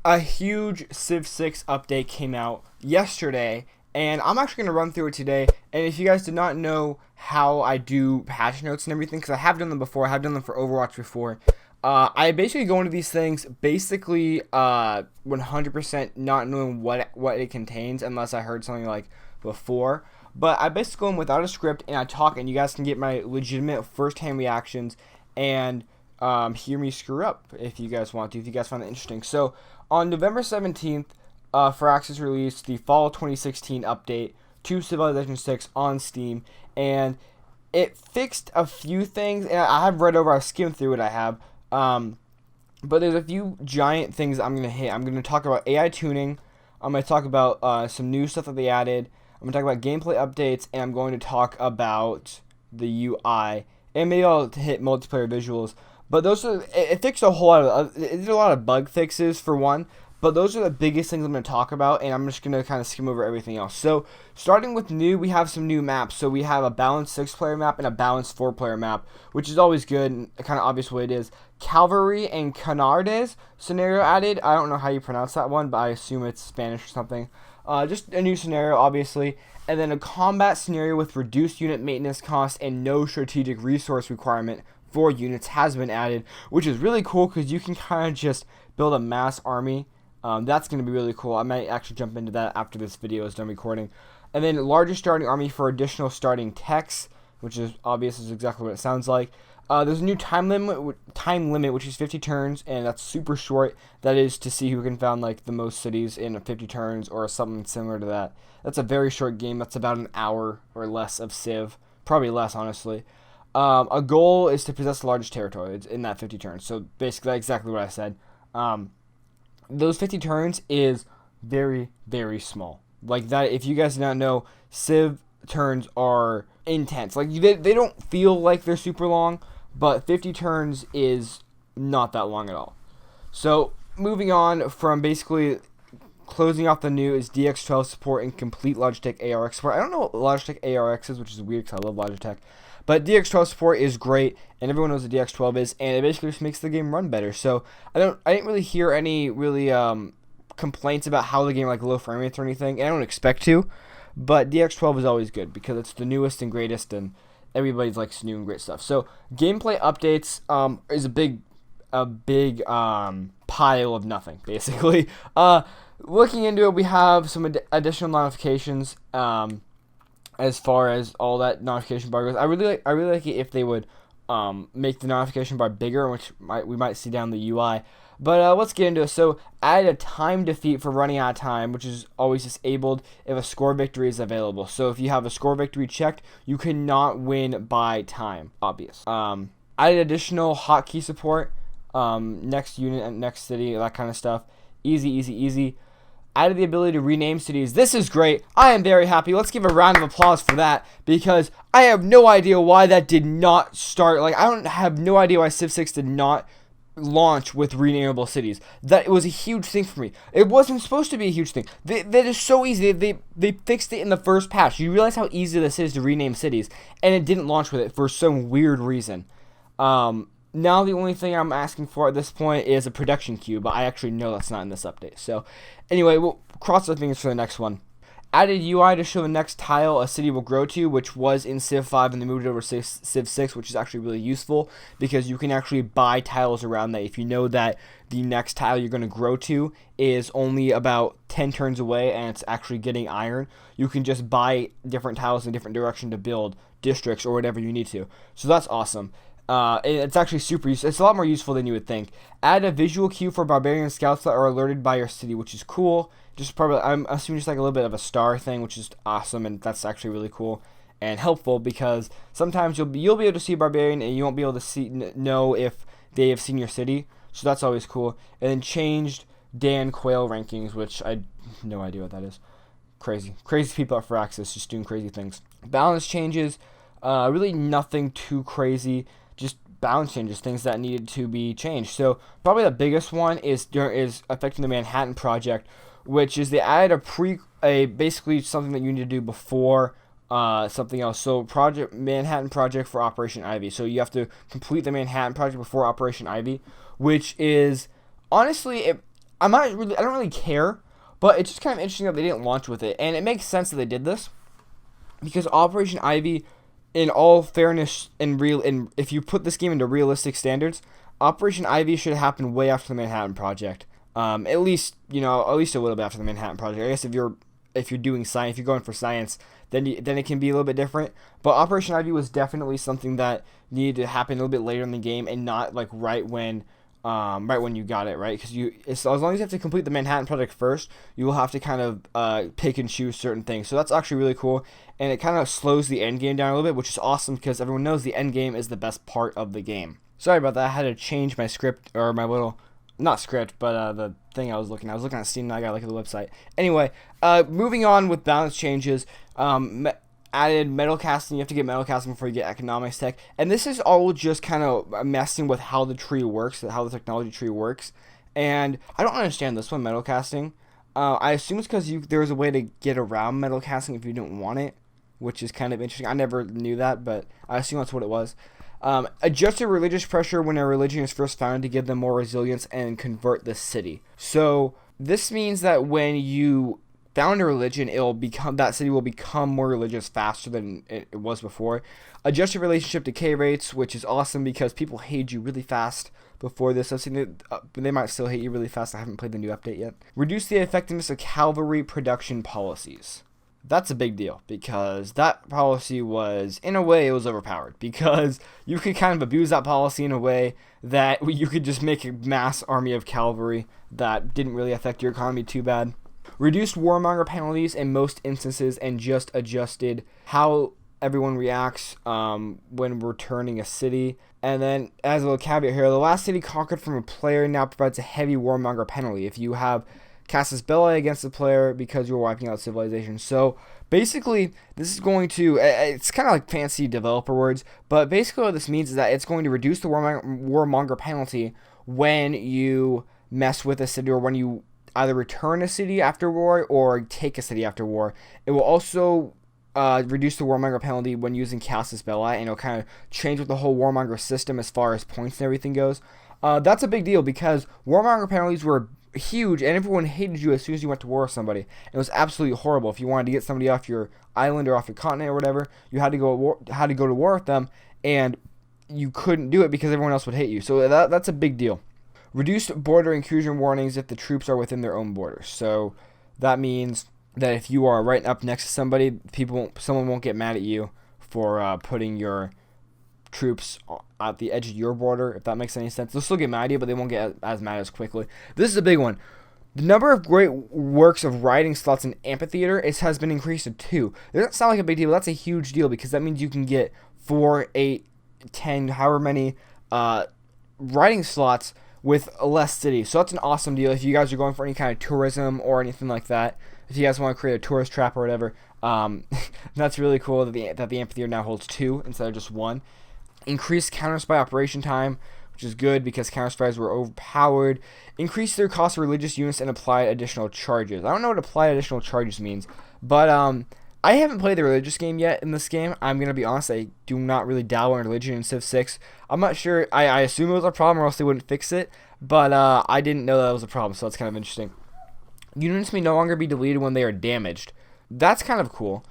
A huge Civ 6 update came out yesterday, and I'm actually going to run through it today. And if you guys did not know how I do patch notes and everything, because I have done them before, I have done them for Overwatch before, I basically go into these things basically 100% not knowing what it contains unless I heard something like before. But I basically go in without a script and I talk, and you guys can get my legitimate first-hand reactions and hear me screw up if you guys want to, if you guys find that interesting. So on November 17th, Firaxis released the Fall 2016 update to Civilization 6 on Steam, and it fixed a few things. And I've skimmed through it. But there's a few giant things I'm gonna hit. I'm gonna talk about AI tuning. I'm gonna talk about some new stuff that they added. I'm gonna talk about gameplay updates, and I'm going to talk about the UI, and maybe I'll hit multiplayer visuals. But it fixed a whole lot of, it did a lot of bug fixes for one, but those are the biggest things I'm going to talk about, and I'm just going to kind of skim over everything else. So, starting with new, we have some new maps. So, we have a balanced 6-player map and a balanced 4-player map, which is always good, and kind of obvious what it is. Cavalry and Canardes scenario added. I don't know how you pronounce that one, but I assume it's Spanish or something. Just a new scenario, obviously. And then a combat scenario with reduced unit maintenance cost and no strategic resource requirement for units has been added, which is really cool because you can kind of just build a mass army. That's going to be really cool. I might actually jump into that after this video is done recording. And then larger starting army for additional starting techs, which is obvious, is exactly what it sounds like. There's a new time limit, which is 50 turns, and that's super short. That is to see who can found like the most cities in 50 turns or something similar to that. That's a very short game. That's about an hour or less of Civ, probably less, honestly. A goal is to possess the largest territory in that 50 turns. So basically, that's exactly what I said. Those 50 turns is very, very small. Like that, if you guys do not know, Civ turns are intense. Like they don't feel like they're super long, but 50 turns is not that long at all. So moving on from basically closing off the new is DX12 support and complete Logitech ARX support. I don't know what Logitech ARX is, which is weird because I love Logitech. But DX12 support is great, and everyone knows what DX12 is, and it basically just makes the game run better. So I didn't really hear any complaints about how the game like low frame rates or anything, and I don't expect to. But DX12 is always good because it's the newest and greatest, and everybody likes new and great stuff. So gameplay updates is a big pile of nothing basically. Looking into it, we have some additional notifications. As far as all that notification bar goes, I really like it if they would make the notification bar bigger, which we might see down the UI. But let's get into it. So add a time defeat for running out of time, which is always disabled if a score victory is available. So if you have a score victory checked, you cannot win by time. Obvious. Added additional hotkey support, next unit and next city, that kind of stuff. Easy, easy, easy. Added the ability to rename cities. This is great. I am very happy. Let's give a round of applause for that, because I have no idea why that did not start. Like, I don't have no idea why Civ 6 did not launch with renamable cities. That was a huge thing for me. It wasn't supposed to be a huge thing. That is so easy. They fixed it in the first patch. You realize how easy this is to rename cities, and it didn't launch with it for some weird reason. Now the only thing I'm asking for at this point is a production queue, but I actually know that's not in this update. So anyway, we'll cross our fingers for the next one. Added UI to show the next tile a city will grow to, which was in Civ 5, and they moved it over to Civ 6, which is actually really useful because you can actually buy tiles around that. If you know that the next tile you're going to grow to is only about 10 turns away and it's actually getting iron, you can just buy different tiles in a different direction to build districts or whatever you need to. So that's awesome. It's actually super useful. It's a lot more useful than you would think. Add a visual cue for barbarian scouts that are alerted by your city, which is cool. Just probably, I'm assuming just like a little bit of a star thing, which is awesome, and that's actually really cool and helpful because sometimes you'll be able to see a barbarian and you won't be able to know if they have seen your city. So that's always cool. And then changed Dan Quayle rankings, which I have no idea what that is. Crazy people at Firaxis just doing crazy things. Balance changes, really nothing too crazy. Just balance changes, things that needed to be changed. So probably the biggest one is affecting the Manhattan Project, which is they added basically something that you need to do before something else. So Manhattan Project for Operation Ivy. So you have to complete the Manhattan Project before Operation Ivy, which is honestly I don't really care, but it's just kind of interesting that they didn't launch with it, and it makes sense that they did this because Operation Ivy, in all fairness and if you put this game into realistic standards, Operation Ivy should happen way after the Manhattan Project. At least a little bit after the Manhattan Project. I guess if you're doing science, if you're going for science, then it can be a little bit different. But Operation Ivy was definitely something that needed to happen a little bit later in the game, and not like right when you got it, right? Because as long as you have to complete the Manhattan Project first, you will have to kind of pick and choose certain things. So that's actually really cool, and it kind of slows the end game down a little bit, which is awesome because everyone knows the end game is the best part of the game. Sorry about that. I had to change my script, or my little, not script, but the thing I was looking at Steam, and I gotta look at the website. Anyway, moving on with balance changes, added metal casting. You have to get metal casting before you get economics tech, and this is all just kind of messing with how the tree works, how the technology tree works, and I don't understand this one, metal casting. I assume it's because there's a way to get around metal casting if you don't want it, which is kind of interesting. I never knew that, but I assume that's what it was. Adjusted religious pressure when a religion is first founded to give them more resilience and convert the city. So this means that when you found a religion, that city will become more religious faster than it was before. Adjusted relationship decay rates, which is awesome because people hate you really fast before this. I've seen it, they might still hate you really fast. I haven't played the new update yet. Reduce the effectiveness of cavalry production policies. That's a big deal because that policy was, in a way, it was overpowered because you could kind of abuse that policy in a way that you could just make a mass army of cavalry that didn't really affect your economy too bad. Reduced warmonger penalties in most instances and just adjusted how everyone reacts when returning a city. And then, as a little caveat here, the last city conquered from a player now provides a heavy warmonger penalty if you have Casus Belli against the player because you're wiping out civilization. So basically, this is going to, it's kind of like fancy developer words, but basically what this means is that it's going to reduce the warmonger penalty when you mess with a city, or when you either return a city after war or take a city after war. It will also reduce the warmonger penalty when using Casus Belli, and it'll kind of change with the whole warmonger system as far as points and everything goes. That's a big deal because warmonger penalties were huge, and everyone hated you as soon as you went to war with somebody. It was absolutely horrible. If you wanted to get somebody off your island or off your continent or whatever, you had to go to war with them, and you couldn't do it because everyone else would hate you. So that's a big deal. Reduced border incursion warnings if the troops are within their own borders. So that means that if you are right up next to somebody, someone won't get mad at you for putting your troops at the edge of your border, if that makes any sense. They'll still get mad at you, but they won't get as mad as quickly. This is a big one. The number of great works of writing slots in amphitheater has been increased to 2. It doesn't sound like a big deal, but that's a huge deal because that means you can get 4, 8, 10, however many writing slots with less cities. So that's an awesome deal if you guys are going for any kind of tourism or anything like that. If you guys want to create a tourist trap or whatever, that's really cool that the amphitheater now holds 2 instead of just 1. Increased counter-spy operation time, which is good because counter-spies were overpowered. Increase their cost of religious units and apply additional charges. I don't know what apply additional charges means, but I haven't played the religious game yet in this game. I'm going to be honest, I do not really dabble in religion in Civ 6. I'm not sure. I assume it was a problem or else they wouldn't fix it, but I didn't know that was a problem, so that's kind of interesting. Units may no longer be deleted when they are damaged. That's kind of cool.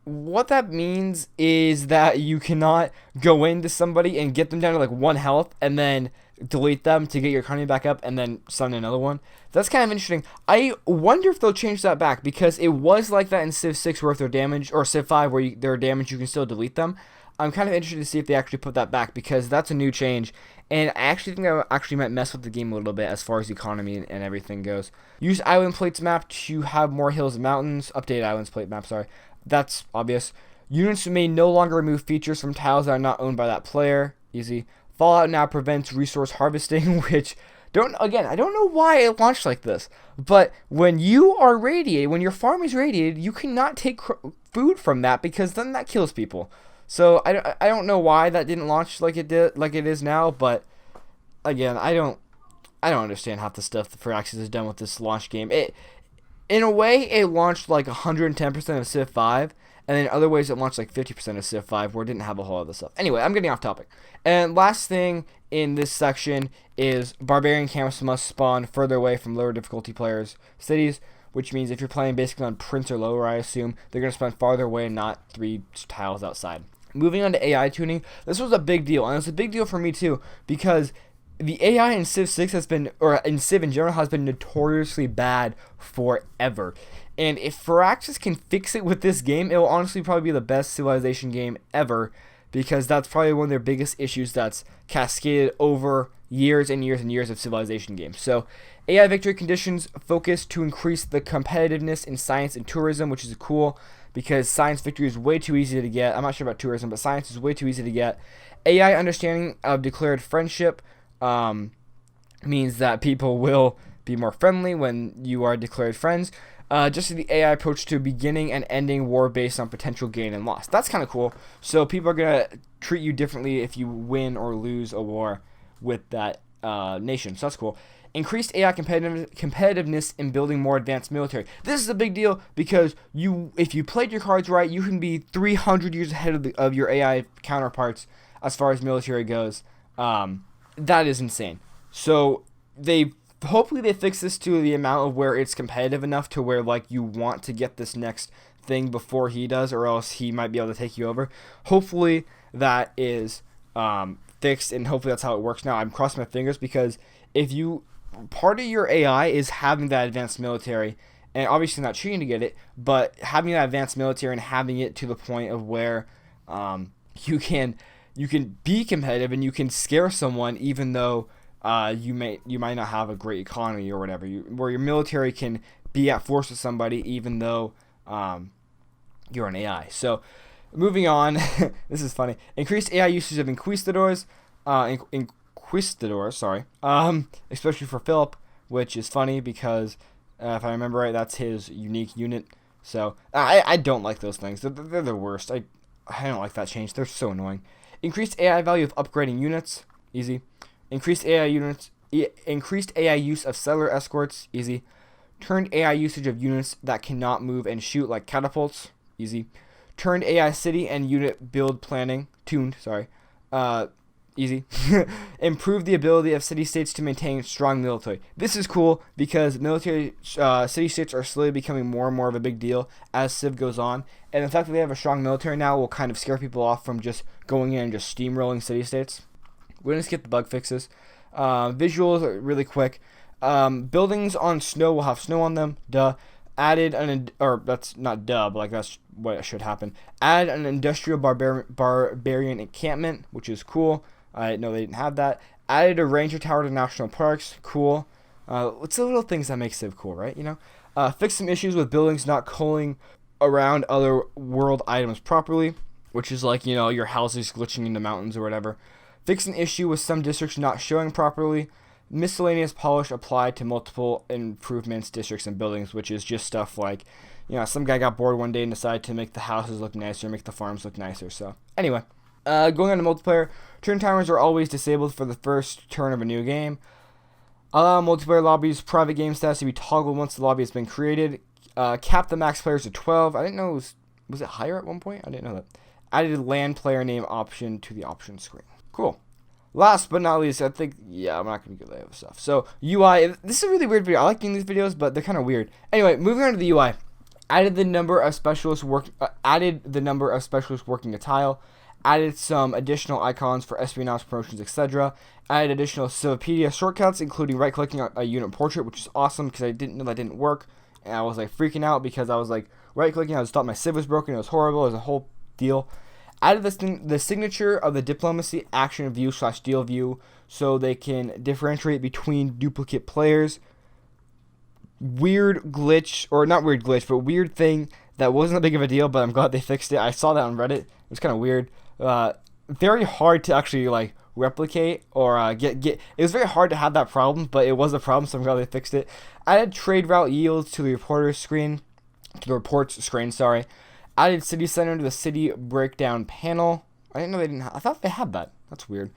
What that means is that you cannot go into somebody and get them down to like 1 health and then delete them to get your economy back up and then summon another one. That's kind of interesting. I wonder if they'll change that back because it was like that in Civ 6 where if they're damaged, or Civ 5 where they're damaged you can still delete them. I'm kind of interested to see if they actually put that back because that's a new change, and I actually think that actually might mess with the game a little bit as far as the economy and everything goes. Use Island Plates map to have more hills and mountains. Update Islands Plate map, sorry. That's obvious. Units may no longer remove features from tiles that are not owned by that player. Easy. Fallout now prevents resource harvesting, which I don't know why it launched like this, but when you are radiated, when your farm is radiated, you cannot take food from that because then that kills people. So I don't know why that didn't launch like it is now, but again, I don't understand half the stuff that Firaxis has done with this launch game. In a way, it launched like 110% of Civ 5, And then other ways it launched like 50% of Civ 5 where it didn't have a whole lot of stuff. Anyway, I'm getting off topic. And last thing in this section is barbarian camps must spawn further away from lower difficulty players' cities, which means if you're playing basically on Prince or lower, I assume, they're going to spawn farther away and not 3 tiles outside. Moving on to AI tuning, this was a big deal, and it's a big deal for me too, because the AI in Civ 6 has been, or in Civ in general, has been notoriously bad forever. And if Firaxis can fix it with this game, it will honestly probably be the best Civilization game ever, because that's probably one of their biggest issues that's cascaded over years and years and years of Civilization games. So AI victory conditions focus to increase the competitiveness in science and tourism, which is cool because science victory is way too easy to get. I'm not sure about tourism, but science is way too easy to get. AI understanding of declared friendship means that people will be more friendly when you are declared friends. Just the AI approach to beginning and ending war based on potential gain and loss. That's kind of cool. So people are going to treat you differently if you win or lose a war with that nation. So that's cool. Increased AI competitiveness in building more advanced military. This is a big deal because if you played your cards right, you can be 300 years ahead of your AI counterparts as far as military goes. That is insane. So hopefully they fix this to the amount of where it's competitive enough to where like you want to get this next thing before he does, or else he might be able to take you over. Hopefully that is fixed, and hopefully that's how it works now. I'm crossing my fingers because if part of your AI is having that advanced military, and obviously not cheating to get it, but having that advanced military and having it to the point of where you can be competitive and you can scare someone even though you might not have a great economy or whatever. Where your military can be at force with somebody even though you're an AI. So moving on, this is funny. Increased AI usage of Inquisitors, especially for Philip, which is funny because if I remember right, that's his unique unit. So I don't like those things. They're the worst. I don't like that change. They're so annoying. Increased AI value of upgrading units, easy. Increased AI use of settler escorts, easy. Turned AI usage of units that cannot move and shoot like catapults, easy. Turned AI city and unit build planning, easy. Improved the ability of city-states to maintain strong military. This is cool because military city-states are slowly becoming more and more of a big deal as Civ goes on. And the fact that they have a strong military now will kind of scare people off from just going in and just steamrolling city-states. We're going to skip the bug fixes. Visuals are really quick. Buildings on snow will have snow on them. Duh. That's not duh, but like that's what should happen. Add an industrial barbarian encampment, which is cool. I know they didn't have that. Added a ranger tower to national parks. Cool. It's the little things that make Civ cool, right? Fix some issues with buildings not calling around other world items properly, which is like, your houses glitching into mountains or whatever. Fix an issue with some districts not showing properly. Miscellaneous polish applied to multiple improvements, districts, and buildings, which is just stuff like, some guy got bored one day and decided to make the houses look nicer, make the farms look nicer. So anyway, going on to multiplayer, turn timers are always disabled for the first turn of a new game. Allow multiplayer lobbies, private game stats to be toggled once the lobby has been created. Cap the max players to 12. I didn't know was it higher at one point? I didn't know that. Added land player name option to the option screen. Cool. Last but not least, I'm not going to get that stuff. So, UI, this is a really weird video. I like doing these videos, but they're kind of weird. Anyway, moving on to the UI. Added the number of specialists working a tile. Added some additional icons for espionage, promotions, etc. Added additional Civipedia shortcuts, including right-clicking a unit portrait, which is awesome because I didn't know that didn't work. And I was like freaking out because I was like right-clicking. I just thought my Civ was broken. It was horrible. It was a whole deal. Added the signature of the diplomacy action view / deal view so they can differentiate between duplicate players. Weird glitch, or not weird glitch, but weird thing that wasn't that big of a deal, but I'm glad they fixed it. I saw that on Reddit. It was kind of weird. Very hard to actually like replicate or get. It was very hard to have that problem, but it was a problem, so I'm glad they fixed it. Added trade route yields to the reports screen. Added city center to the city breakdown panel. I didn't know they didn't. I thought they had that. That's weird.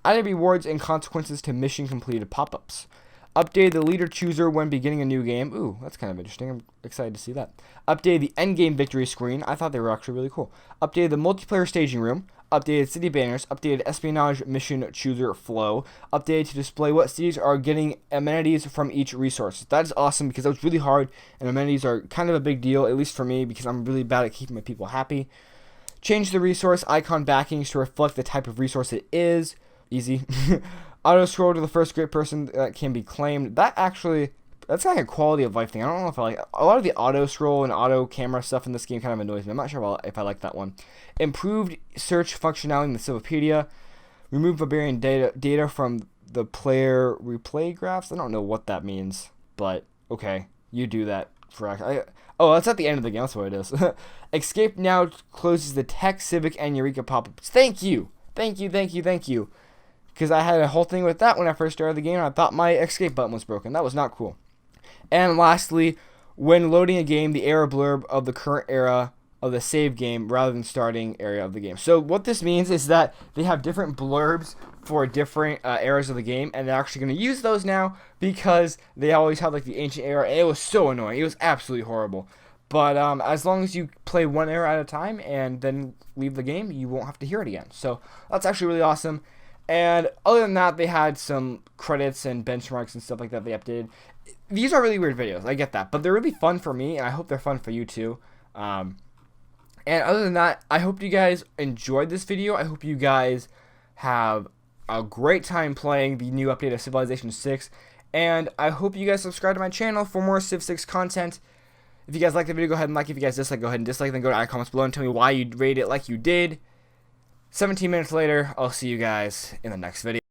Added rewards and consequences to mission completed pop-ups. Updated the leader chooser when beginning a new game. Ooh, that's kind of interesting. I'm excited to see that. Updated the endgame victory screen. I thought they were actually really cool. Updated the multiplayer staging room. Updated city banners. Updated espionage mission chooser flow. Updated to display what cities are getting amenities from each resource. That is awesome because that was really hard, and amenities are kind of a big deal, at least for me, because I'm really bad at keeping my people happy. Change the resource icon backings to reflect the type of resource it is. Easy. Auto scroll to the first great person that can be claimed. That's like a quality of life thing. I don't know if I like a lot of the auto scroll and auto camera stuff in this game. Kind of annoys me. I'm not sure if I like that one. Improved search functionality in the Civipedia. Remove barbarian data from the player replay graphs. I don't know what that means, but okay, you do that for. Oh, that's at the end of the game. That's what it is. Escape now closes the Tech, Civic, and Eureka pop-ups. Thank you. Because I had a whole thing with that when I first started the game, and I thought my escape button was broken. That was not cool. And lastly, when loading a game, the error blurb of the current era of the save game rather than starting area of the game. So what this means is that they have different blurbs for different eras of the game, and they're actually going to use those now because they always had like the ancient era, and it was so annoying. It was absolutely horrible. But as long as you play one era at a time and then leave the game, you won't have to hear it again. So that's actually really awesome. And other than that, they had some credits and benchmarks and stuff like that they updated. These are really weird videos, I get that, but they're really fun for me, and I hope they're fun for you too. And other than that, I hope you guys enjoyed this video. I hope you guys have a great time playing the new update of Civilization 6. And I hope you guys subscribe to my channel for more Civ 6 content. If you guys like the video, go ahead and like. If you guys dislike, go ahead and dislike. Then go to the comments below and tell me why you rated it like you did. 17 minutes later, I'll see you guys in the next video.